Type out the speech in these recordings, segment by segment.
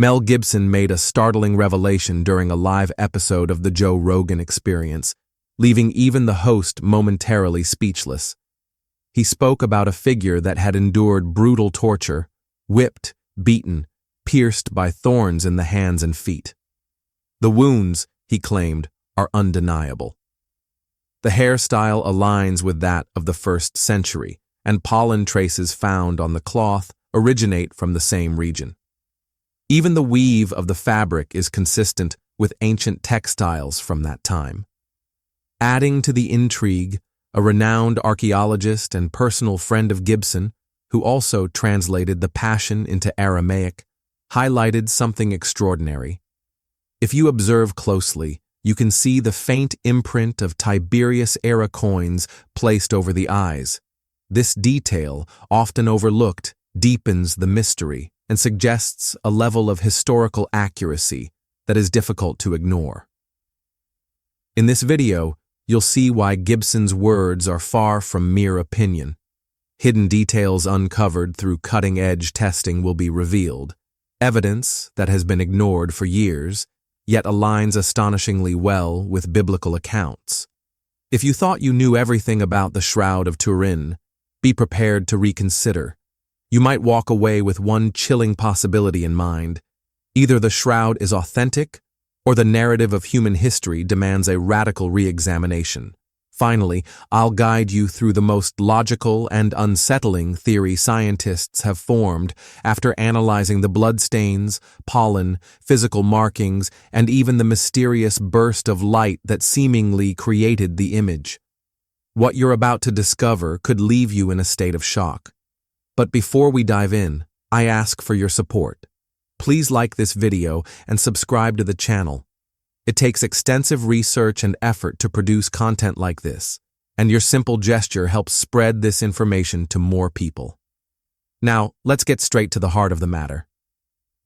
Mel Gibson made a startling revelation during a live episode of The Joe Rogan Experience, leaving even the host momentarily speechless. He spoke about a figure that had endured brutal torture, whipped, beaten, pierced by thorns in the hands and feet. The wounds, he claimed, are undeniable. The hairstyle aligns with that of the 1st century, and pollen traces found on the cloth originate from the same region. Even the weave of the fabric is consistent with ancient textiles from that time. Adding to the intrigue, a renowned archaeologist and personal friend of Gibson, who also translated the Passion into Aramaic, highlighted something extraordinary. If you observe closely, you can see the faint imprint of Tiberius-era coins placed over the eyes. This detail, often overlooked, deepens the mystery and suggests a level of historical accuracy that is difficult to ignore. In this video, you'll see why Gibson's words are far from mere opinion. Hidden details uncovered through cutting-edge testing will be revealed, evidence that has been ignored for years, yet aligns astonishingly well with biblical accounts. If you thought you knew everything about the Shroud of Turin, be prepared to reconsider. You might walk away with one chilling possibility in mind. Either the shroud is authentic, or the narrative of human history demands a radical re-examination. Finally, I'll guide you through the most logical and unsettling theory scientists have formed after analyzing the bloodstains, pollen, physical markings, and even the mysterious burst of light that seemingly created the image. What you're about to discover could leave you in a state of shock. But before we dive in, I ask for your support. Please like this video and subscribe to the channel. It takes extensive research and effort to produce content like this, and your simple gesture helps spread this information to more people. Now, let's get straight to the heart of the matter.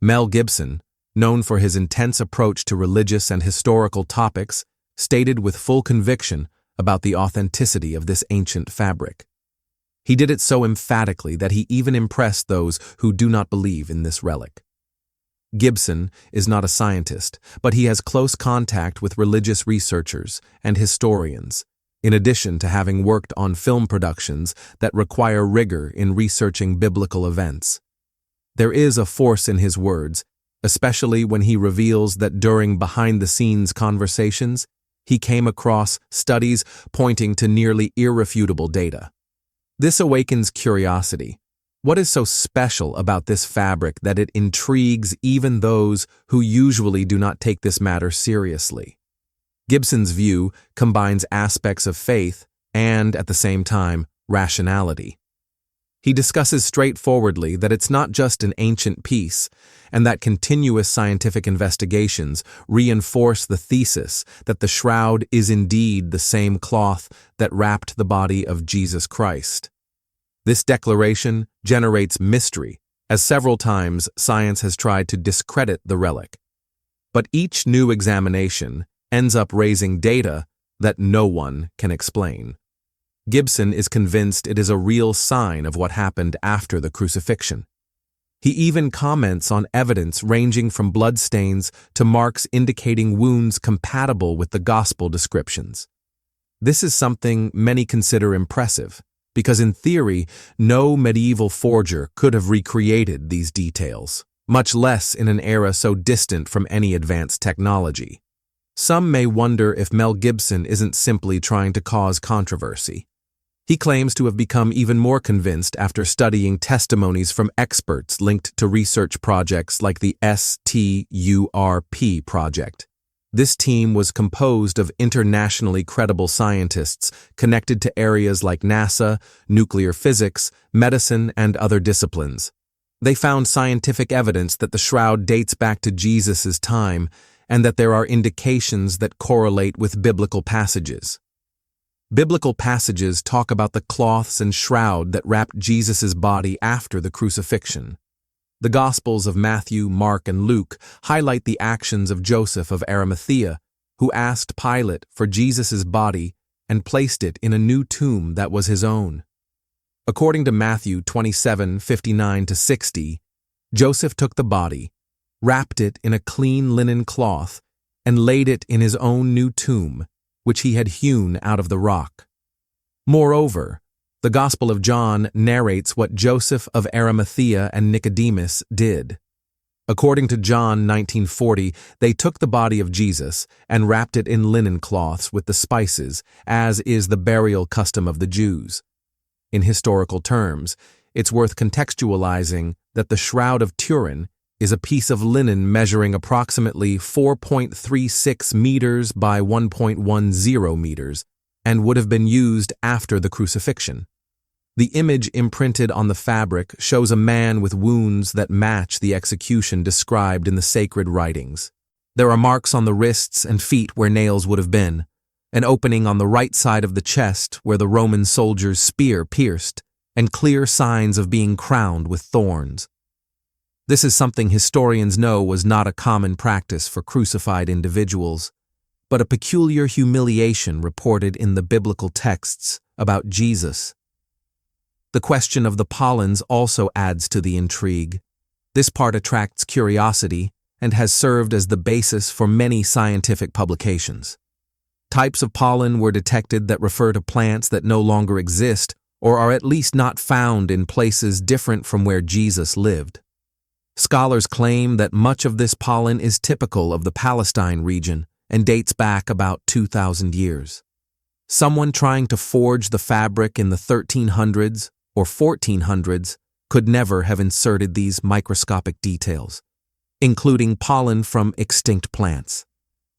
Mel Gibson, known for his intense approach to religious and historical topics, stated with full conviction about the authenticity of this ancient fabric. He did it so emphatically that he even impressed those who do not believe in this relic. Gibson is not a scientist, but he has close contact with religious researchers and historians, in addition to having worked on film productions that require rigor in researching biblical events. There is a force in his words, especially when he reveals that during behind-the-scenes conversations, he came across studies pointing to nearly irrefutable data. This awakens curiosity. What is so special about this fabric that it intrigues even those who usually do not take this matter seriously? Gibson's view combines aspects of faith and, at the same time, rationality. He discusses straightforwardly that it's not just an ancient piece, and that continuous scientific investigations reinforce the thesis that the shroud is indeed the same cloth that wrapped the body of Jesus Christ. This declaration generates mystery, as several times science has tried to discredit the relic. But each new examination ends up raising data that no one can explain. Gibson is convinced it is a real sign of what happened after the crucifixion. He even comments on evidence ranging from bloodstains to marks indicating wounds compatible with the gospel descriptions. This is something many consider impressive, because in theory, no medieval forger could have recreated these details, much less in an era so distant from any advanced technology. Some may wonder if Mel Gibson isn't simply trying to cause controversy. He claims to have become even more convinced after studying testimonies from experts linked to research projects like the STURP project. This team was composed of internationally credible scientists connected to areas like NASA, nuclear physics, medicine, and other disciplines. They found scientific evidence that the shroud dates back to Jesus' time and that there are indications that correlate with biblical passages. Biblical passages talk about the cloths and shroud that wrapped Jesus' body after the crucifixion. The Gospels of Matthew, Mark, and Luke highlight the actions of Joseph of Arimathea, who asked Pilate for Jesus' body and placed it in a new tomb that was his own. According to Matthew 27:59-60, Joseph took the body, wrapped it in a clean linen cloth, and laid it in his own new tomb, which he had hewn out of the rock. Moreover, the Gospel of John narrates what Joseph of Arimathea and Nicodemus did. According to John 19:40, they took the body of Jesus and wrapped it in linen cloths with the spices, as is the burial custom of the Jews. In historical terms, it's worth contextualizing that the Shroud of Turin is a piece of linen measuring approximately 4.36 meters by 1.10 meters and would have been used after the crucifixion. The image imprinted on the fabric shows a man with wounds that match the execution described in the sacred writings. There are marks on the wrists and feet where nails would have been, an opening on the right side of the chest where the Roman soldier's spear pierced, and clear signs of being crowned with thorns. This is something historians know was not a common practice for crucified individuals, but a peculiar humiliation reported in the biblical texts about Jesus. The question of the pollens also adds to the intrigue. This part attracts curiosity and has served as the basis for many scientific publications. Types of pollen were detected that refer to plants that no longer exist or are at least not found in places different from where Jesus lived. Scholars claim that much of this pollen is typical of the Palestine region and dates back about 2,000 years. Someone trying to forge the fabric in the 1300s or 1400s could never have inserted these microscopic details, including pollen from extinct plants.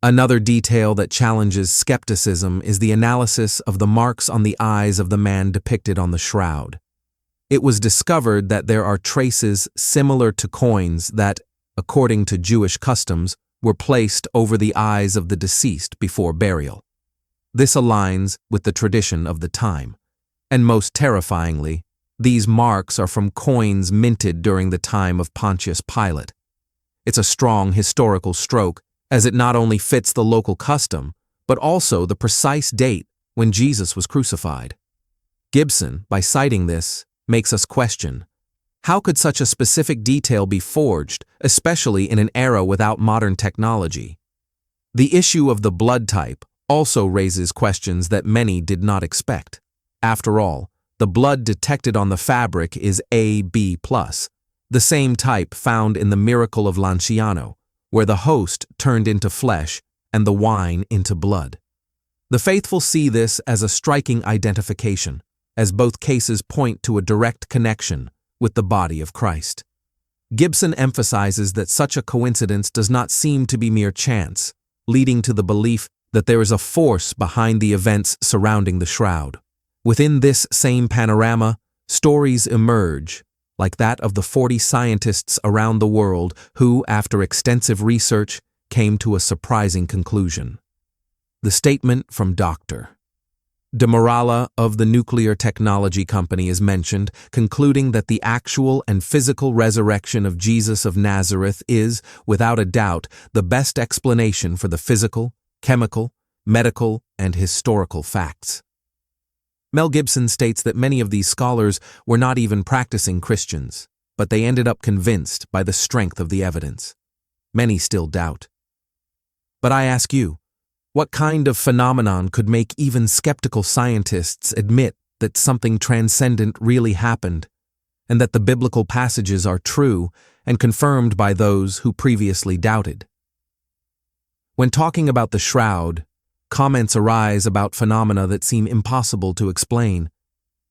Another detail that challenges skepticism is the analysis of the marks on the eyes of the man depicted on the shroud. It was discovered that there are traces similar to coins that, according to Jewish customs, were placed over the eyes of the deceased before burial. This aligns with the tradition of the time, and most terrifyingly, these marks are from coins minted during the time of Pontius Pilate. It's a strong historical stroke, as it not only fits the local custom, but also the precise date when Jesus was crucified. Gibson, by citing this, makes us question, how could such a specific detail be forged, especially in an era without modern technology? The issue of the blood type also raises questions that many did not expect. After all, the blood detected on the fabric is AB+, the same type found in the miracle of Lanciano, where the host turned into flesh and the wine into blood. The faithful see this as a striking identification, as both cases point to a direct connection with the body of Christ. Gibson emphasizes that such a coincidence does not seem to be mere chance, leading to the belief that there is a force behind the events surrounding the shroud. Within this same panorama, stories emerge, like that of the 40 scientists around the world who, after extensive research, came to a surprising conclusion. The statement from Dr. De Morala of the nuclear technology company is mentioned, concluding that the actual and physical resurrection of Jesus of Nazareth is, without a doubt, the best explanation for the physical, chemical, medical, and historical facts. Mel Gibson states that many of these scholars were not even practicing Christians, but they ended up convinced by the strength of the evidence. Many still doubt. But I ask you, what kind of phenomenon could make even skeptical scientists admit that something transcendent really happened, and that the biblical passages are true and confirmed by those who previously doubted? When talking about the shroud, comments arise about phenomena that seem impossible to explain.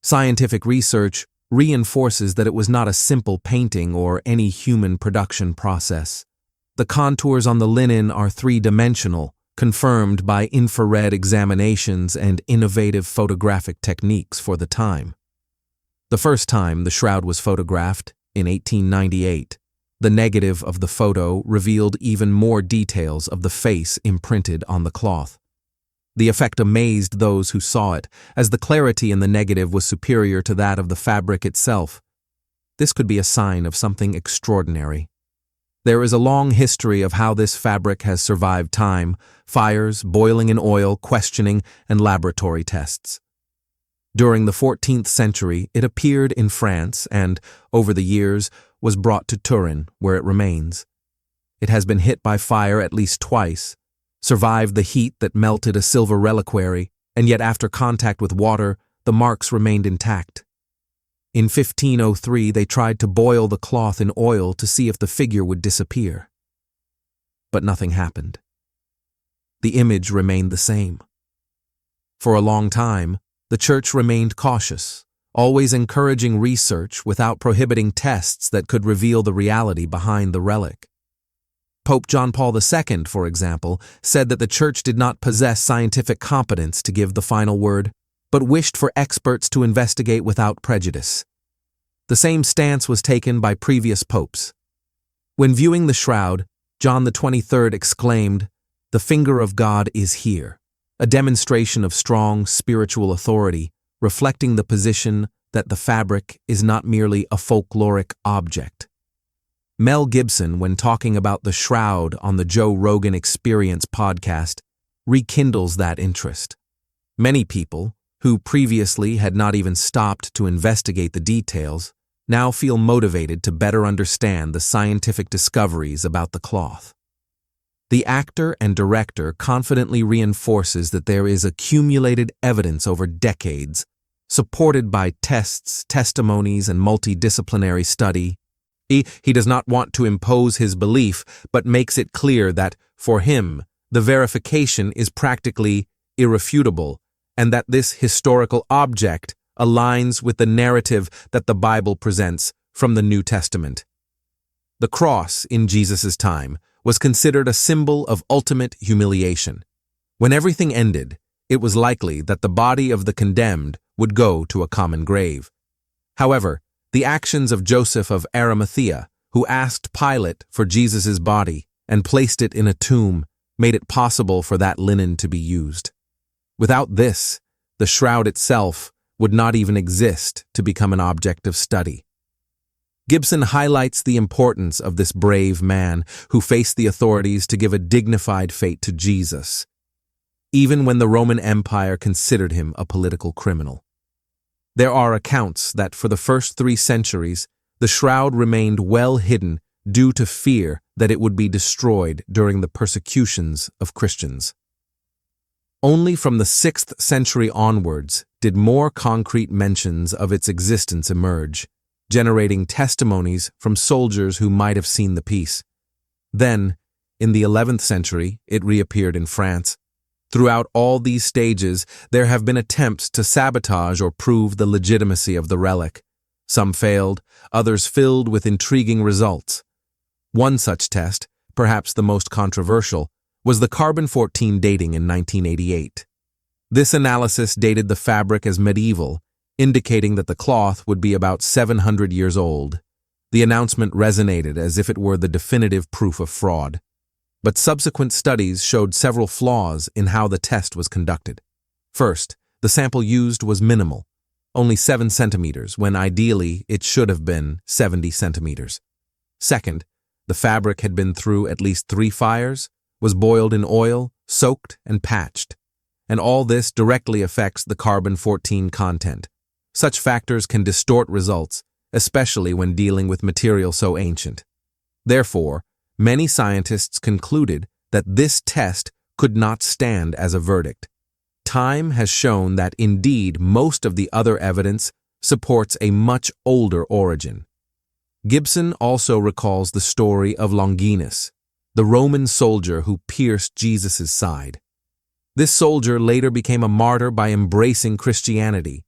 Scientific research reinforces that it was not a simple painting or any human production process. The contours on the linen are three-dimensional, confirmed by infrared examinations and innovative photographic techniques for the time. The first time the shroud was photographed, in 1898, the negative of the photo revealed even more details of the face imprinted on the cloth. The effect amazed those who saw it, as the clarity in the negative was superior to that of the fabric itself. This could be a sign of something extraordinary. There is a long history of how this fabric has survived time, fires, boiling in oil, questioning, and laboratory tests. During the 14th century, it appeared in France and, over the years, was brought to Turin, where it remains. It has been hit by fire at least twice, survived the heat that melted a silver reliquary, and yet after contact with water, the marks remained intact. In 1503, they tried to boil the cloth in oil to see if the figure would disappear. But nothing happened. The image remained the same. For a long time, the Church remained cautious, always encouraging research without prohibiting tests that could reveal the reality behind the relic. Pope John Paul II, for example, said that the Church did not possess scientific competence to give the final word, but wished for experts to investigate without prejudice. The same stance was taken by previous popes. When viewing the shroud, John XXIII exclaimed, "The finger of God is here," a demonstration of strong spiritual authority, reflecting the position that the fabric is not merely a folkloric object. Mel Gibson, when talking about the shroud on the Joe Rogan Experience podcast, rekindles that interest. Many people, who previously had not even stopped to investigate the details, now feel motivated to better understand the scientific discoveries about the cloth. The actor and director confidently reinforces that there is accumulated evidence over decades, supported by tests, testimonies, and multidisciplinary study. He does not want to impose his belief, but makes it clear that, for him, the verification is practically irrefutable, and that this historical object aligns with the narrative that the Bible presents from the New Testament. The cross, in Jesus' time, was considered a symbol of ultimate humiliation. When everything ended, it was likely that the body of the condemned would go to a common grave. However, the actions of Joseph of Arimathea, who asked Pilate for Jesus' body and placed it in a tomb, made it possible for that linen to be used. Without this, the shroud itself would not even exist to become an object of study. Gibson highlights the importance of this brave man who faced the authorities to give a dignified fate to Jesus, even when the Roman Empire considered him a political criminal. There are accounts that for the first 3 centuries, the shroud remained well hidden due to fear that it would be destroyed during the persecutions of Christians. Only from the 6th century onwards did more concrete mentions of its existence emerge, generating testimonies from soldiers who might have seen the piece. Then, in the 11th century, it reappeared in France. Throughout all these stages, there have been attempts to sabotage or prove the legitimacy of the relic. Some failed, others filled with intriguing results. One such test, perhaps the most controversial, was the carbon-14 dating in 1988. This analysis dated the fabric as medieval, indicating that the cloth would be about 700 years old. The announcement resonated as if it were the definitive proof of fraud. But subsequent studies showed several flaws in how the test was conducted. First, the sample used was minimal, only 7 centimeters, when ideally it should have been 70 centimeters. Second, the fabric had been through at least 3 fires, was boiled in oil, soaked, and patched. And all this directly affects the carbon-14 content. Such factors can distort results, especially when dealing with material so ancient. Therefore, many scientists concluded that this test could not stand as a verdict. Time has shown that indeed most of the other evidence supports a much older origin. Gibson also recalls the story of Longinus, the Roman soldier who pierced Jesus' side. This soldier later became a martyr by embracing Christianity.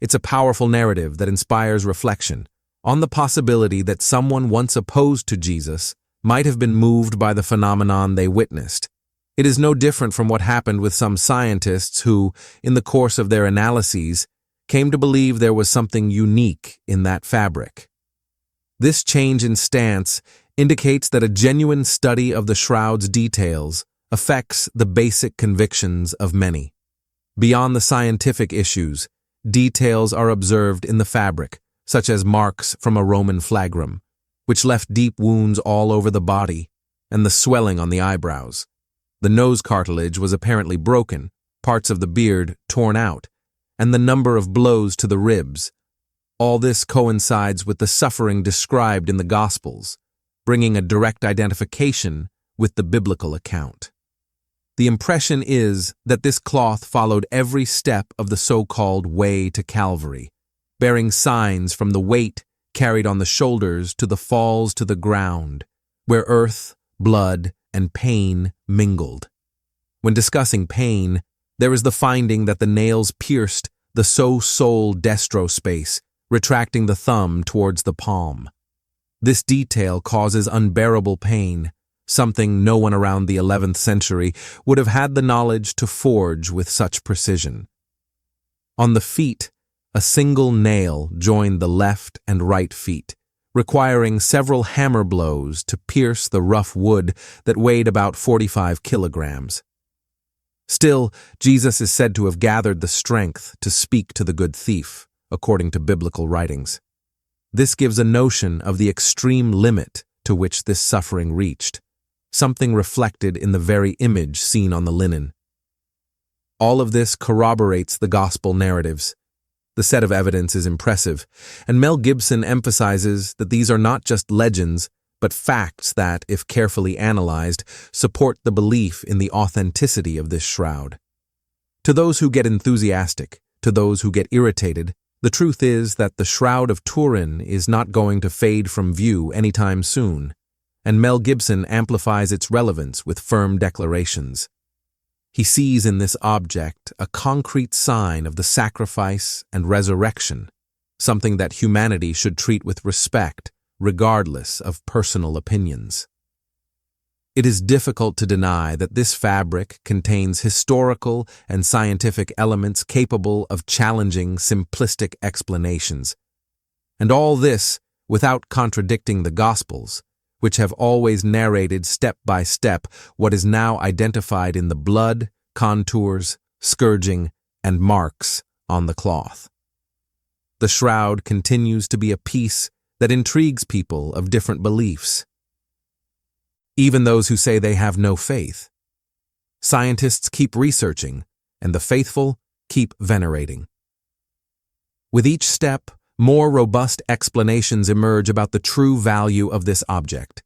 It's a powerful narrative that inspires reflection on the possibility that someone once opposed to Jesus might have been moved by the phenomenon they witnessed. It is no different from what happened with some scientists who, in the course of their analyses, came to believe there was something unique in that fabric. This change in stance indicates that a genuine study of the shroud's details affects the basic convictions of many. Beyond the scientific issues, details are observed in the fabric, such as marks from a Roman flagrum, which left deep wounds all over the body, and the swelling on the eyebrows. The nose cartilage was apparently broken, parts of the beard torn out, and the number of blows to the ribs. All this coincides with the suffering described in the Gospels. bringing a direct identification with the biblical account. The impression is that this cloth followed every step of the so-called way to Calvary, bearing signs from the weight carried on the shoulders to the falls to the ground, where earth, blood, and pain mingled. When discussing pain, there is the finding that the nails pierced the so-sol destro space, retracting the thumb towards the palm. This detail causes unbearable pain, something no one around the 11th century would have had the knowledge to forge with such precision. On the feet, a single nail joined the left and right feet, requiring several hammer blows to pierce the rough wood that weighed about 45 kilograms. Still, Jesus is said to have gathered the strength to speak to the good thief, according to biblical writings. This gives a notion of the extreme limit to which this suffering reached, something reflected in the very image seen on the linen. All of this corroborates the gospel narratives. The set of evidence is impressive, and Mel Gibson emphasizes that these are not just legends, but facts that, if carefully analyzed, support the belief in the authenticity of this shroud. To those who get enthusiastic, to those who get irritated, the truth is that the Shroud of Turin is not going to fade from view anytime soon, and Mel Gibson amplifies its relevance with firm declarations. He sees in this object a concrete sign of the sacrifice and resurrection, something that humanity should treat with respect, regardless of personal opinions. It is difficult to deny that this fabric contains historical and scientific elements capable of challenging simplistic explanations, and all this without contradicting the Gospels, which have always narrated step by step what is now identified in the blood, contours, scourging, and marks on the cloth. The shroud continues to be a piece that intrigues people of different beliefs, even those who say they have no faith. Scientists keep researching, and the faithful keep venerating. With each step, more robust explanations emerge about the true value of this object,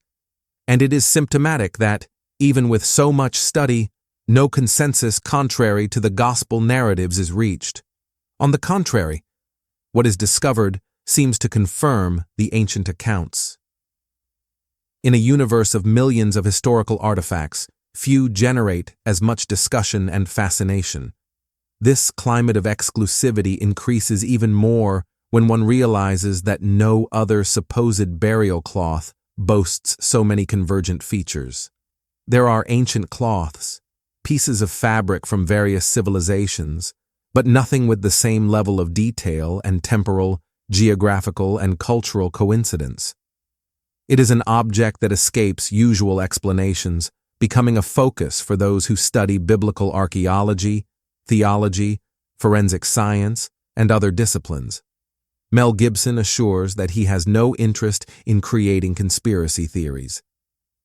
and it is symptomatic that, even with so much study, no consensus contrary to the gospel narratives is reached. On the contrary, what is discovered seems to confirm the ancient accounts. In a universe of millions of historical artifacts, few generate as much discussion and fascination. This climate of exclusivity increases even more when one realizes that no other supposed burial cloth boasts so many convergent features. There are ancient cloths, pieces of fabric from various civilizations, but nothing with the same level of detail and temporal, geographical, and cultural coincidence. It is an object that escapes usual explanations, becoming a focus for those who study biblical archaeology, theology, forensic science, and other disciplines. Mel Gibson assures that he has no interest in creating conspiracy theories.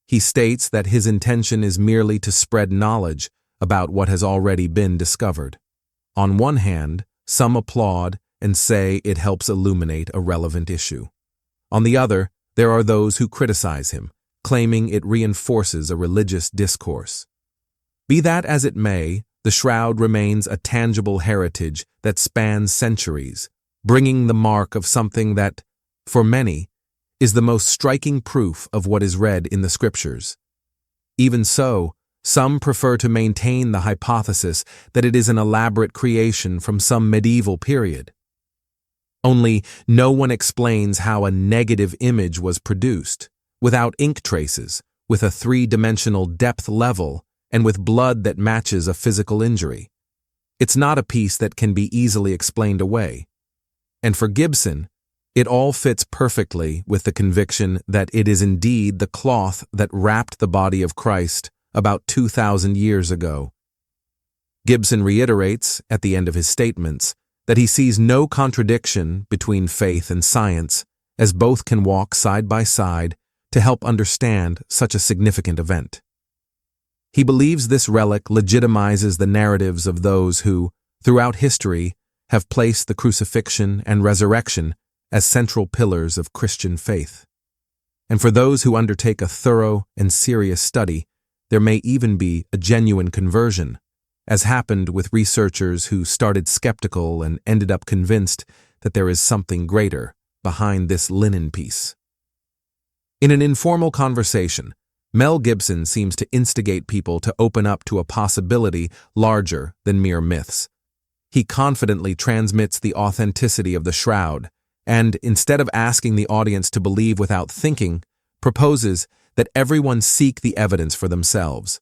He states that his intention is merely to spread knowledge about what has already been discovered. On one hand, some applaud and say it helps illuminate a relevant issue. On the other, there are those who criticize him, claiming it reinforces a religious discourse. Be that as it may, the shroud remains a tangible heritage that spans centuries, bringing the mark of something that, for many, is the most striking proof of what is read in the scriptures. Even so, some prefer to maintain the hypothesis that it is an elaborate creation from some medieval period. Only no one explains how a negative image was produced, without ink traces, with a three-dimensional depth level, and with blood that matches a physical injury. It's not a piece that can be easily explained away. And for Gibson, it all fits perfectly with the conviction that it is indeed the cloth that wrapped the body of Christ about 2,000 years ago. Gibson reiterates, at the end of his statements, that he sees no contradiction between faith and science, as both can walk side by side to help understand such a significant event. He believes this relic legitimizes the narratives of those who, throughout history, have placed the crucifixion and resurrection as central pillars of Christian faith. And for those who undertake a thorough and serious study, there may even be a genuine conversion, as happened with researchers who started skeptical and ended up convinced that there is something greater behind this linen piece. In an informal conversation, Mel Gibson seems to instigate people to open up to a possibility larger than mere myths. He confidently transmits the authenticity of the shroud, and instead of asking the audience to believe without thinking, proposes that everyone seek the evidence for themselves.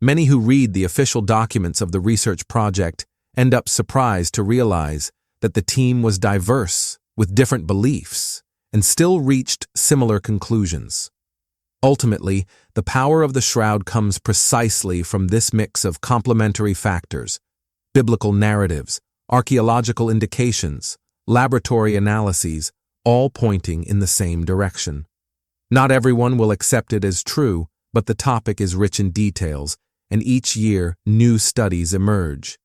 Many who read the official documents of the research project end up surprised to realize that the team was diverse, with different beliefs, and still reached similar conclusions. Ultimately, the power of the shroud comes precisely from this mix of complementary factors: biblical narratives, archaeological indications, laboratory analyses, all pointing in the same direction. Not everyone will accept it as true, but the topic is rich in details, and each year new studies emerge.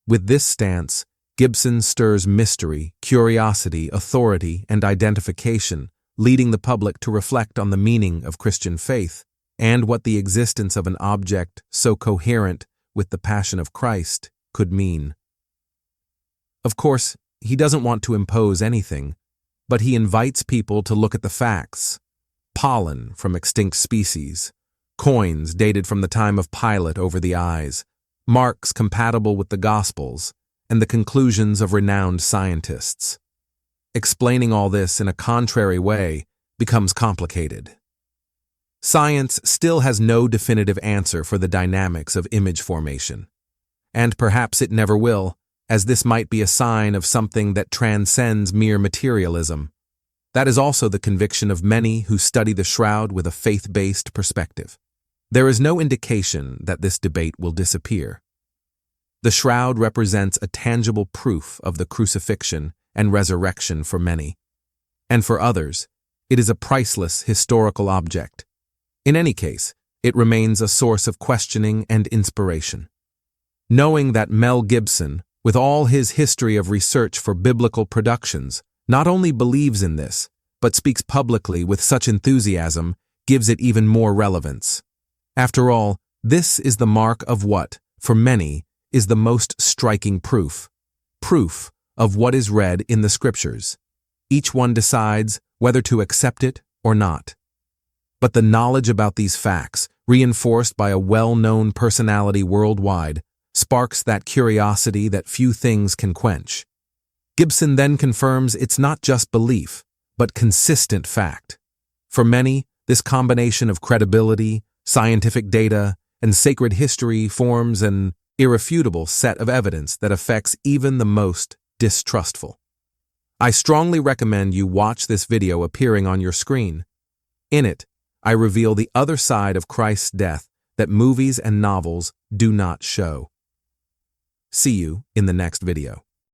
With this stance, Gibson stirs mystery, curiosity, authority, and identification, leading the public to reflect on the meaning of Christian faith and what the existence of an object so coherent with the Passion of Christ could mean. Of course, he doesn't want to impose anything, but he invites people to look at the facts: pollen from extinct species, coins dated from the time of Pilate over the eyes, marks compatible with the Gospels, and the conclusions of renowned scientists. Explaining all this in a contrary way becomes complicated. Science still has no definitive answer for the dynamics of image formation, and perhaps it never will, as this might be a sign of something that transcends mere materialism. That is also the conviction of many who study the shroud with a faith-based perspective. There is no indication that this debate will disappear. The shroud represents a tangible proof of the crucifixion and resurrection for many, and for others, it is a priceless historical object. In any case, it remains a source of questioning and inspiration. Knowing that Mel Gibson, with all his history of research for biblical productions, not only believes in this, but speaks publicly with such enthusiasm, gives it even more relevance. After all, this is the mark of what, for many, is the most striking proof of what is read in the Scriptures. Each one decides whether to accept it or not. But the knowledge about these facts, reinforced by a well-known personality worldwide, sparks that curiosity that few things can quench. Gibson then confirms it's not just belief, but consistent fact. For many, this combination of credibility, scientific data, and sacred history forms an irrefutable set of evidence that affects even the most distrustful. I strongly recommend you watch this video appearing on your screen. In it, I reveal the other side of Christ's death that movies and novels do not show. See you in the next video.